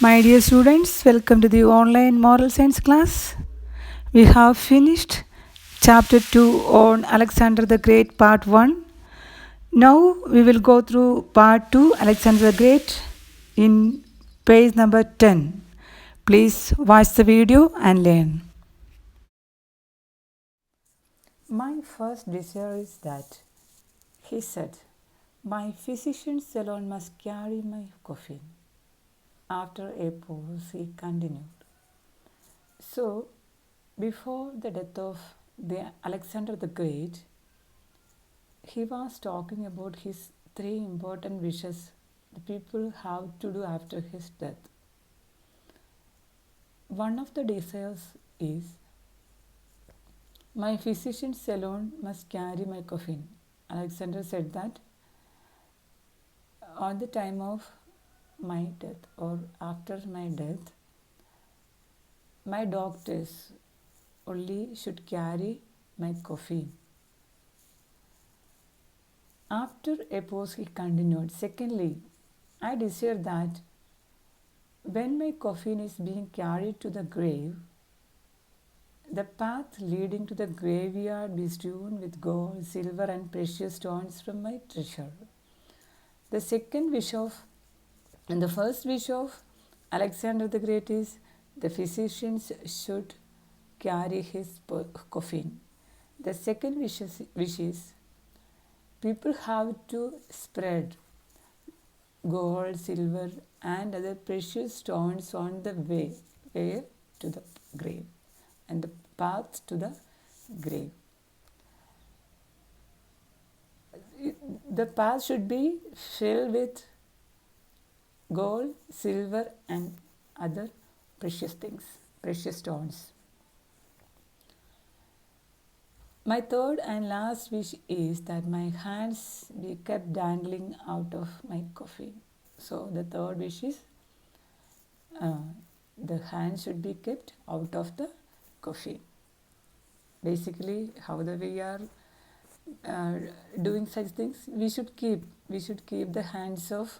My dear students, welcome to the online moral science class. We have finished chapter 2 on Alexander the Great, part 1. Now we will go through part 2, Alexander the Great, in page number 10. Please watch the video and learn. My first desire is that, he said, my physicians alone must carry my coffin. After a pause, he continued. So, before the death of Alexander the Great, he was talking about his three important wishes the people have to do after his death. One of the desires is, my physicians alone must carry my coffin. Alexander said that on the time of my death or after my death, my doctors only should carry my coffin. After a pause, he continued, secondly, I desire that when my coffin is being carried to the grave, the path leading to the graveyard be strewn with gold, silver, and precious stones from my treasure. The first wish of Alexander the Great is the physicians should carry his coffin. The second wish is people have to spread gold, silver, and other precious stones on the way to the grave and the path to the grave. The path should be filled with gold, silver, and other precious things, precious stones. My third and last wish is that my hands be kept dangling out of my coffin. So the third wish is the hands should be kept out of the coffin. Basically, how we are doing such things, we should keep the hands of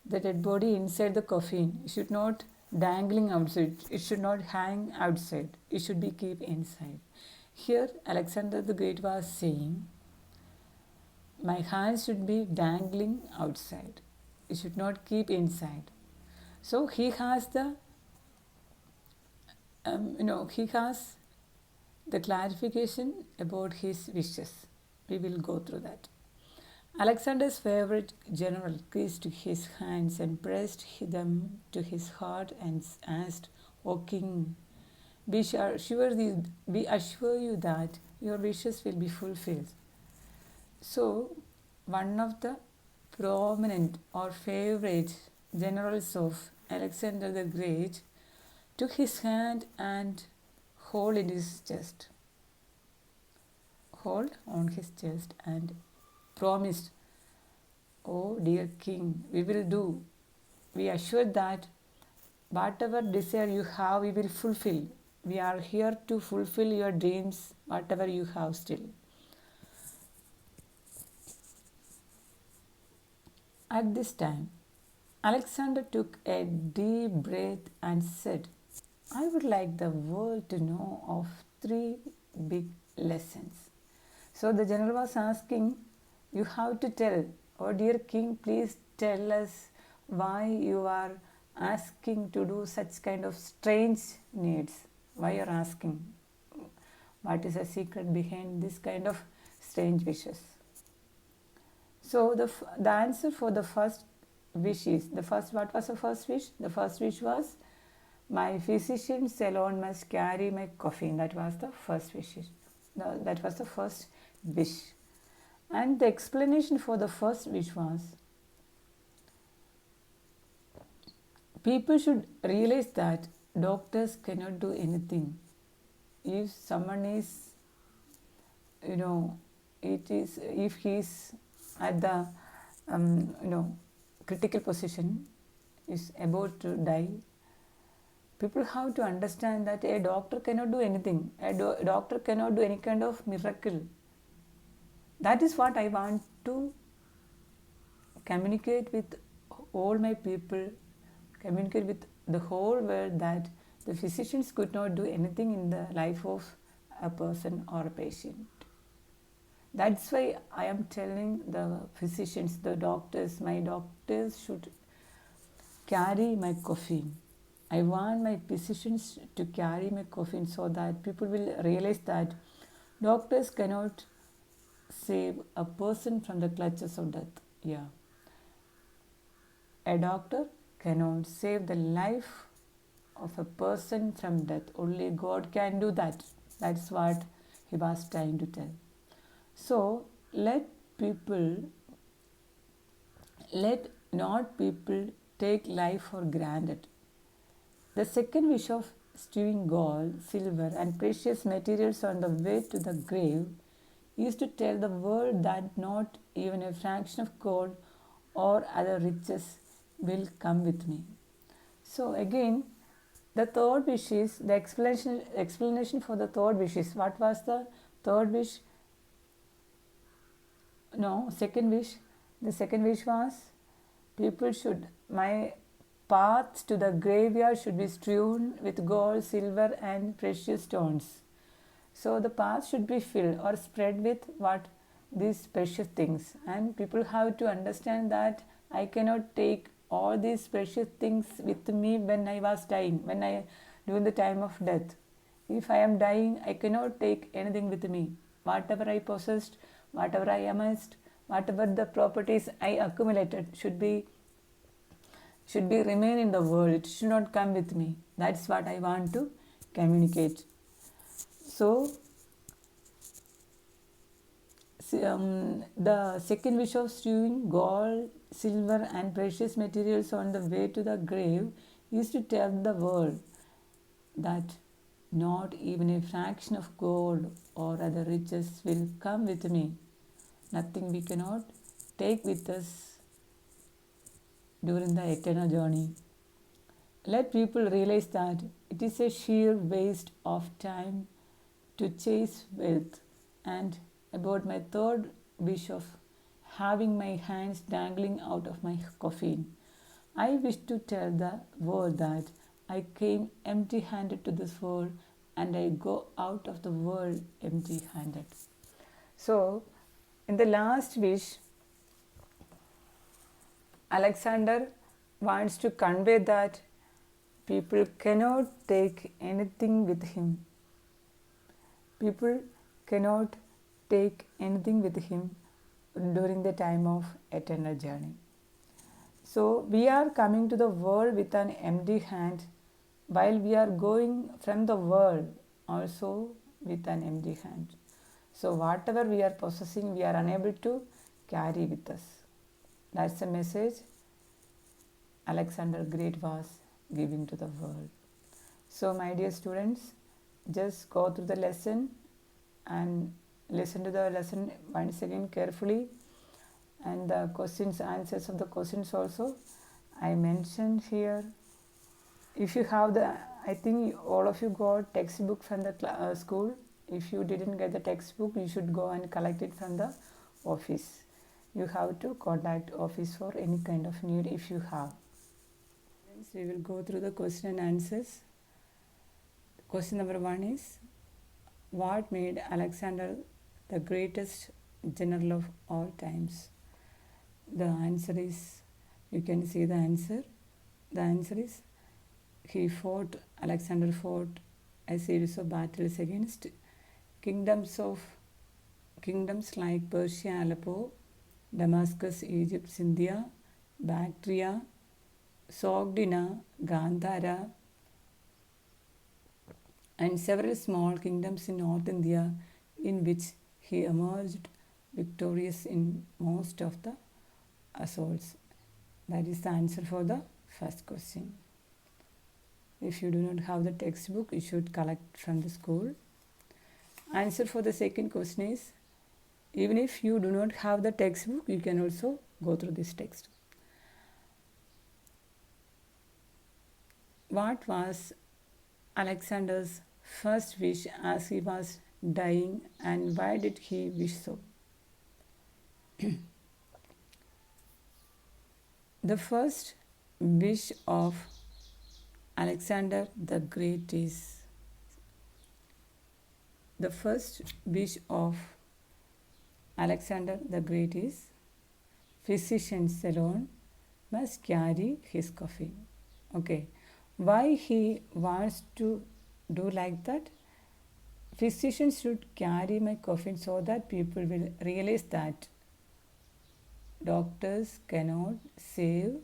the dead body inside the coffin. It should not dangling outside. It should not hang outside. It should be kept inside. Here, Alexander the Great was saying, my hands should be dangling outside. It should not keep inside. So he has the clarification about his wishes. We will go through that. Alexander's favorite general kissed his hands and pressed them to his heart and asked, O king, be assure you that your wishes will be fulfilled. So, one of the prominent or favorite generals of Alexander the Great took his hand and hold on his chest and promised, O dear king, we assure that whatever desire you have, we will fulfill. We are here to fulfill your dreams, whatever you have still. At this time, Alexander took a deep breath and said, I would like the world to know of three big lessons. So the general was asking, you have to tell, oh dear king, please tell us why you are asking to do such kind of strange needs. Why you are asking? What is the secret behind this kind of strange wishes? So the answer for the first wish is, what was the first wish? The first wish was, my physicians alone must carry my coffin. That was the first wish. That was the first wish. And the explanation for the first wish was, people should realize that doctors cannot do anything. If someone is, if he is at the, critical position, is about to die, people have to understand that a doctor cannot do anything. A doctor cannot do any kind of miracle. That is what I want to communicate with all my people communicate with the whole world that the physicians could not do anything in the life of a person or a patient. That's why I am telling the physicians, the doctors, my doctors should carry my coffin. I want my physicians to carry my coffin so that people will realize that doctors cannot save a person from the clutches of death. Yeah. A doctor cannot save the life of a person from death. Only God can do that. That's what he was trying to tell. So let not people take life for granted. The second wish of stewing gold, silver, and precious materials on the way to the grave is to tell the world that not even a fraction of gold or other riches will come with me. So again, the third wish is the explanation for the third wish is, what was the third wish? No, second wish. The second wish was my paths to the graveyard should be strewn with gold, silver, and precious stones. So the path should be filled or spread with what? These precious things. And people have to understand that I cannot take all these precious things with me when I was dying, during the time of death. If I am dying, I cannot take anything with me. Whatever I possessed, whatever I amassed, whatever the properties I accumulated should be remain in the world. It should not come with me. That's what I want to communicate. So the second wish of strewing gold, silver, and precious materials on the way to the grave is to tell the world that not even a fraction of gold or other riches will come with me. Nothing we cannot take with us during the eternal journey. Let people realize that it is a sheer waste of time to chase wealth. And about my third wish of having my hands dangling out of my coffin, I wish to tell the world that I came empty handed to this world and I go out of the world empty handed. So, in the last wish, Alexander wants to convey that people cannot take anything with him. People cannot take anything with him during the time of eternal journey. So we are coming to the world with an empty hand, while we are going from the world also with an empty hand. So whatever we are possessing, we are unable to carry with us. That's the message Alexander Great was giving to the world. So my dear students, just go through the lesson and listen to the lesson once again carefully, and the answers of the questions also I mentioned here. If you have I think all of you got textbook from the school. If you didn't get the textbook, you should go and collect it from the office. You have to contact office for any kind of need if you have. We will go through the question and answers. Question number 1 is, what made Alexander the greatest general of all times? The answer is, you can see the answer. The answer is, Alexander fought a series of battles against kingdoms like Persia, Aleppo, Damascus, Egypt, Scythia, Bactria, Sogdina, Gandhara, and several small kingdoms in North India, in which he emerged victorious in most of the assaults. That is the answer for the first question. If you do not have the textbook, you should collect from the school. Answer for the second question is, even if you do not have the textbook, you can also go through this text. What was Alexander's first wish as he was dying, and why did he wish so? The first wish of Alexander the Great is? The first wish of Alexander the Great is physicians alone must carry his coffin. Okay, why he wants to do like that? Physicians should carry my coffin so that people will realize that doctors cannot save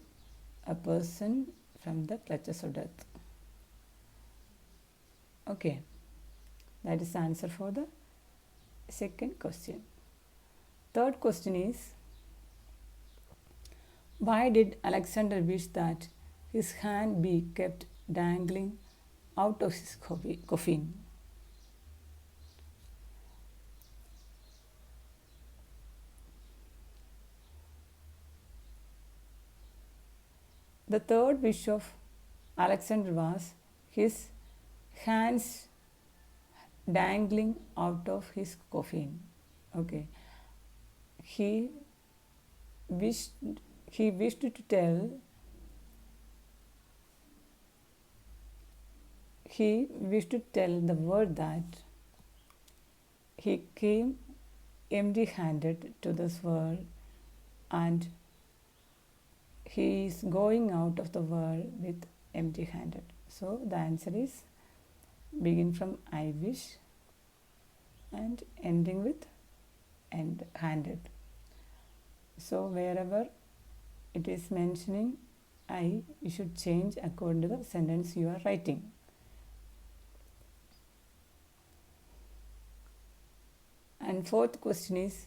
a person from the clutches of death. Okay, that is the answer for the second question. Third question is, why did Alexander wish that his hand be kept dangling out of his coffin? The third wish of Alexander was his hands dangling out of his coffin. Okay, he wished to tell the world that he came empty handed to this world and he is going out of the world with empty handed. So the answer is begin from I wish and ending with end handed. So wherever it is mentioning I, you should change according to the sentence you are writing. And fourth question is,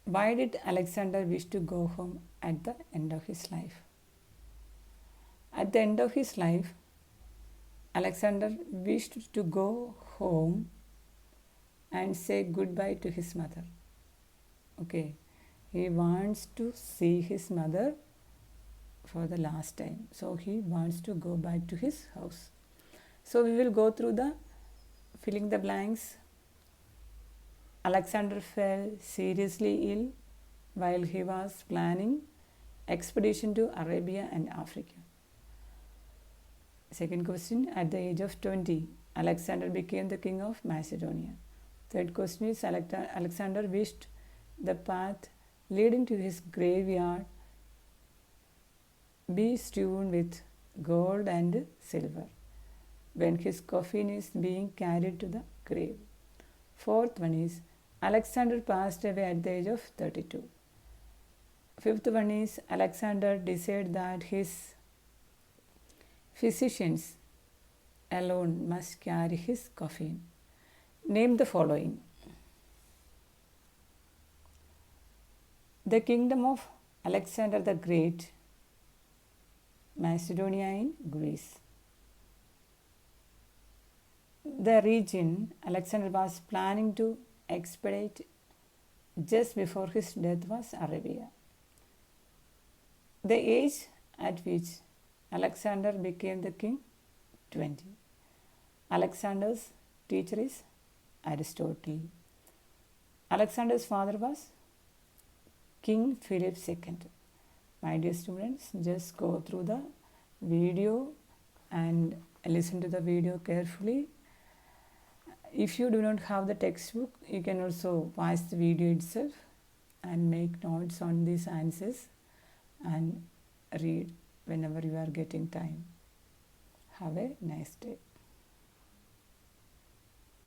why did Alexander wish to go home at the end of his life? At the end of his life, Alexander wished to go home and say goodbye to his mother. Okay, he wants to see his mother for the last time. So he wants to go back to his house. So we will go through the filling the blanks. Alexander fell seriously ill while he was planning expedition to Arabia and Africa. Second question, at the age of 20, Alexander became the king of Macedonia. Third question is, Alexander wished the path leading to his graveyard be strewn with gold and silver when his coffin is being carried to the grave. Fourth one is, Alexander passed away at the age of 32. Fifth one is, Alexander decided that his physicians alone must carry his coffin. Name the following. The kingdom of Alexander the Great, Macedonia in Greece. The region Alexander was planning to expedite just before his death was Arabia. The age at which Alexander became the king, 20. Alexander's teacher is Aristotle. Alexander's father was King Philip II. My dear students, just go through the video and listen to the video carefully. If you do not have the textbook, you can also watch the video itself and make notes on these answers and read whenever you are getting time. Have a nice day.